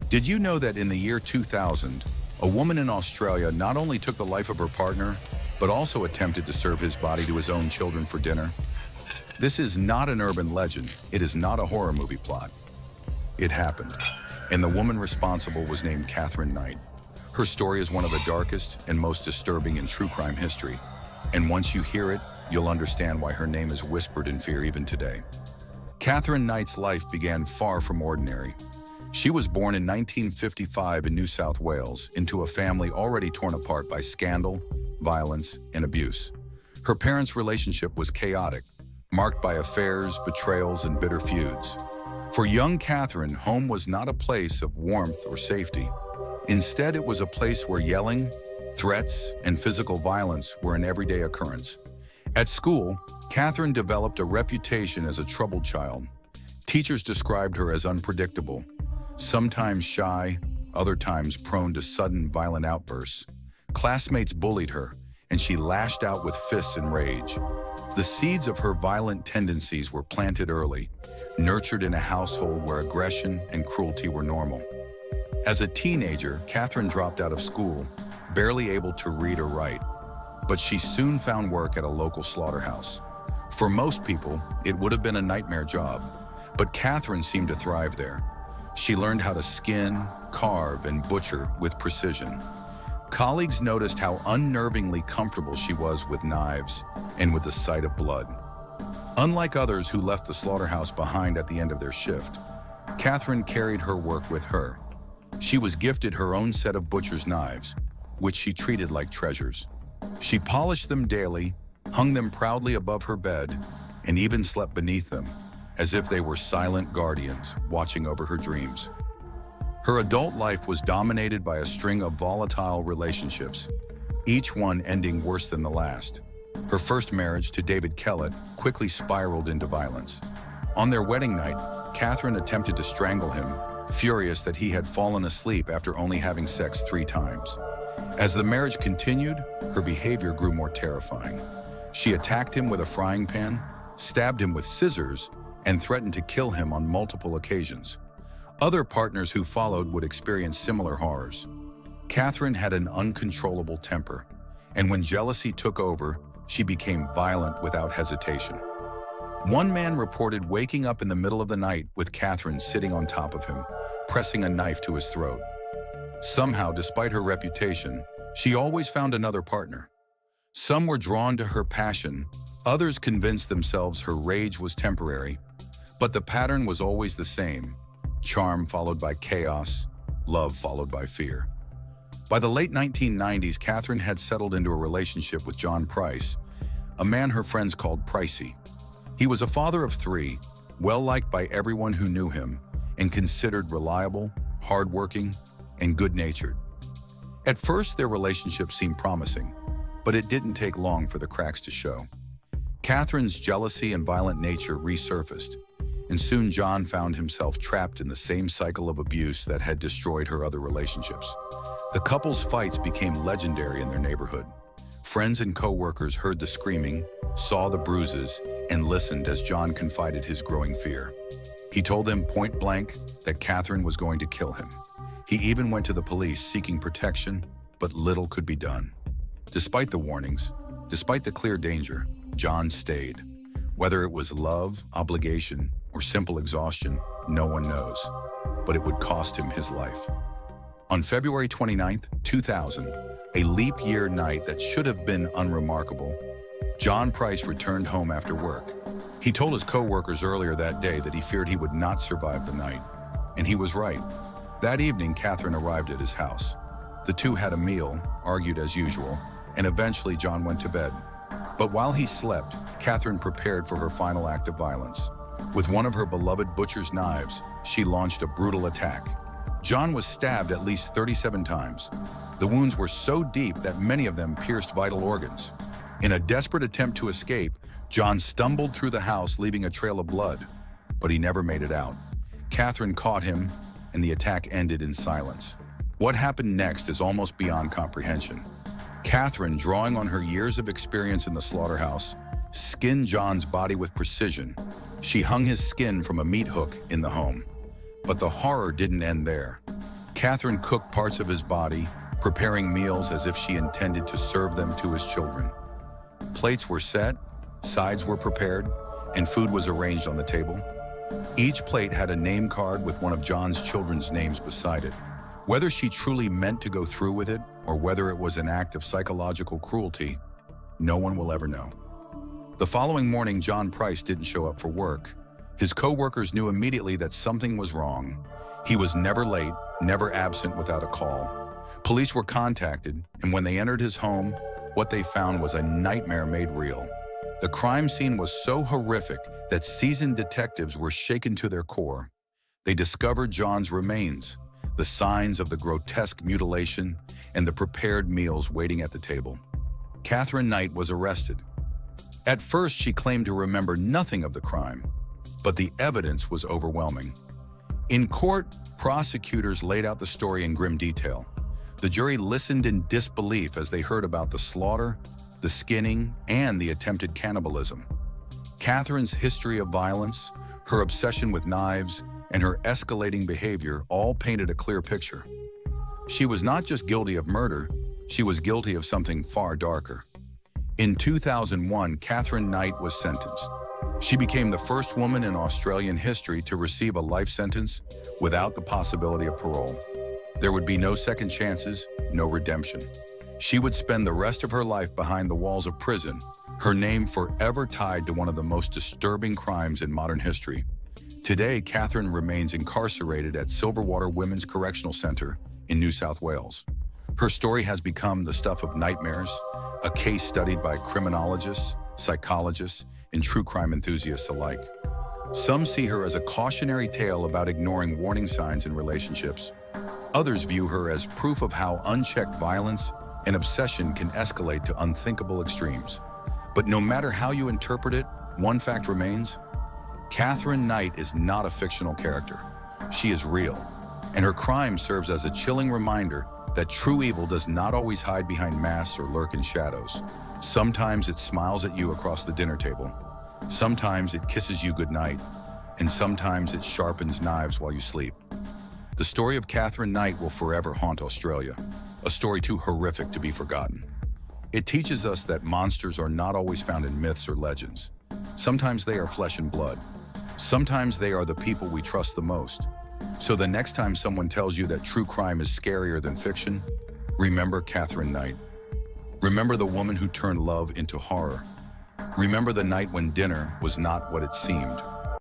Did you know that in the year 2000, a woman in Australia not only took the life of her partner, but also attempted to serve his body to his own children for dinner? This is not an urban legend. It is not a horror movie plot. It happened, and the woman responsible was named Catherine Knight. Her story is one of the darkest and most disturbing in true crime history, and once you hear it, you'll understand why her name is whispered in fear even today. Catherine Knight's life began far from ordinary. She was born in 1955 in New South Wales into a family already torn apart by scandal, violence, and abuse. Her parents' relationship was chaotic, marked by affairs, betrayals, and bitter feuds. For young Catherine, home was not a place of warmth or safety. Instead, it was a place where yelling, threats, and physical violence were an everyday occurrence. At school, Catherine developed a reputation as a troubled child. Teachers described her as unpredictable, sometimes shy, other times prone to sudden violent outbursts. Classmates bullied her, and she lashed out with fists and rage. The seeds of her violent tendencies were planted early, nurtured in a household where aggression and cruelty were normal. As a teenager, Catherine dropped out of school, barely able to read or write, but she soon found work at a local slaughterhouse. For most people, it would have been a nightmare job, but Catherine seemed to thrive there. She learned how to skin, carve, and butcher with precision. Colleagues noticed how unnervingly comfortable she was with knives and with the sight of blood. Unlike others who left the slaughterhouse behind at the end of their shift, Catherine carried her work with her. She was gifted her own set of butcher's knives, which she treated like treasures. She polished them daily, hung them proudly above her bed, and even slept beneath them, as if they were silent guardians watching over her dreams. Her adult life was dominated by a string of volatile relationships, each one ending worse than the last. Her first marriage to David Kellett quickly spiraled into violence. On their wedding night, Catherine attempted to strangle him, furious that he had fallen asleep after only having sex 3 times. As the marriage continued, her behavior grew more terrifying. She attacked him with a frying pan, stabbed him with scissors, and threatened to kill him on multiple occasions. Other partners who followed would experience similar horrors. Catherine had an uncontrollable temper, and when jealousy took over, she became violent without hesitation. One man reported waking up in the middle of the night with Catherine sitting on top of him, pressing a knife to his throat. Somehow, despite her reputation, she always found another partner. Some were drawn to her passion, others convinced themselves her rage was temporary, but the pattern was always the same: charm followed by chaos, love followed by fear. By the late 1990s, Catherine had settled into a relationship with John Price, a man her friends called Pricey. He was a father of 3, well-liked by everyone who knew him, and considered reliable, hardworking, and good-natured. At first, their relationship seemed promising, but it didn't take long for the cracks to show. Catherine's jealousy and violent nature resurfaced, and soon John found himself trapped in the same cycle of abuse that had destroyed her other relationships. The couple's fights became legendary in their neighborhood. Friends and co-workers heard the screaming, saw the bruises, and listened as John confided his growing fear. He told them point blank that Catherine was going to kill him. He even went to the police seeking protection, but little could be done. Despite the warnings, despite the clear danger, John stayed. Whether it was love, obligation, or simple exhaustion, no one knows, but it would cost him his life. On February 29, 2000, a leap year night that should have been unremarkable, John Price returned home after work. He told his co-workers earlier that day that he feared he would not survive the night, and he was right. That evening, Catherine arrived at his house. The two had a meal, argued as usual, and eventually John went to bed. But while he slept, Catherine prepared for her final act of violence. With one of her beloved butcher's knives, she launched a brutal attack. John was stabbed at least 37 times. The wounds were so deep that many of them pierced vital organs. In a desperate attempt to escape, John stumbled through the house, leaving a trail of blood, but he never made it out. Catherine caught him, and the attack ended in silence. What happened next is almost beyond comprehension. Catherine, drawing on her years of experience in the slaughterhouse, skinned John's body with precision. She hung his skin from a meat hook in the home. But the horror didn't end there. Catherine cooked parts of his body, preparing meals as if she intended to serve them to his children. Plates were set, sides were prepared, and food was arranged on the table. Each plate had a name card with one of John's children's names beside it. Whether she truly meant to go through with it or whether it was an act of psychological cruelty, no one will ever know. The following morning, John Price didn't show up for work. His co-workers knew immediately that something was wrong. He was never late, never absent without a call. Police were contacted, and when they entered his home, what they found was a nightmare made real. The crime scene was so horrific that seasoned detectives were shaken to their core. They discovered John's remains, the signs of the grotesque mutilation, and the prepared meals waiting at the table. Catherine Knight was arrested. At first, she claimed to remember nothing of the crime, but the evidence was overwhelming. In court, prosecutors laid out the story in grim detail. The jury listened in disbelief as they heard about the slaughter, the skinning, and the attempted cannibalism. Catherine's history of violence, her obsession with knives, and her escalating behavior all painted a clear picture. She was not just guilty of murder, she was guilty of something far darker. In 2001, Catherine Knight was sentenced. She became the first woman in Australian history to receive a life sentence without the possibility of parole. There would be no second chances, no redemption. She would spend the rest of her life behind the walls of prison, her name forever tied to one of the most disturbing crimes in modern history. Today, Catherine remains incarcerated at Silverwater Women's Correctional Center in New South Wales. Her story has become the stuff of nightmares, a case studied by criminologists, psychologists, and true crime enthusiasts alike. Some see her as a cautionary tale about ignoring warning signs in relationships. Others view her as proof of how unchecked violence and obsession can escalate to unthinkable extremes. But no matter how you interpret it, one fact remains: Catherine Knight is not a fictional character. She is real, and her crime serves as a chilling reminder that true evil does not always hide behind masks or lurk in shadows. Sometimes it smiles at you across the dinner table. Sometimes it kisses you goodnight, and sometimes it sharpens knives while you sleep. The story of Catherine Knight will forever haunt Australia, a story too horrific to be forgotten. It teaches us that monsters are not always found in myths or legends. Sometimes they are flesh and blood. Sometimes they are the people we trust the most. So the next time someone tells you that true crime is scarier than fiction, remember Catherine Knight. Remember the woman who turned love into horror. Remember the night when dinner was not what it seemed.